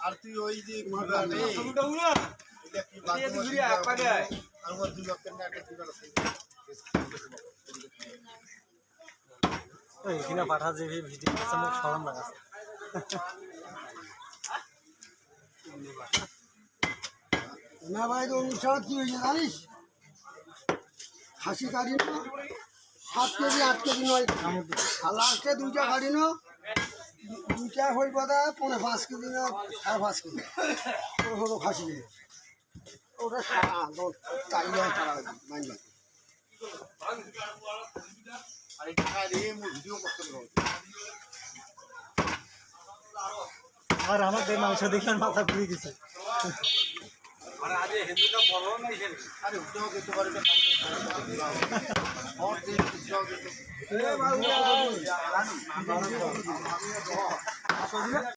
আর তুই ওই যে এখানে পাঠা যে ভিডিও করছে মোক সরম লাগাছে না ভাই তো অনুষ্ঠান কি হয়েছে জানিস খাসি কাটি না 7 কেজি 8 কেজি নয় আর লাস্টে 2টা কাটি না 2টা হয়ে কথা 5 কেজি না 5.5 কেজি ছোটো খাসি নিয়ে ওটা চাইলে তারা মাইন আর আমার মাংস দেখে মাথা ঘুরে গেছে আরে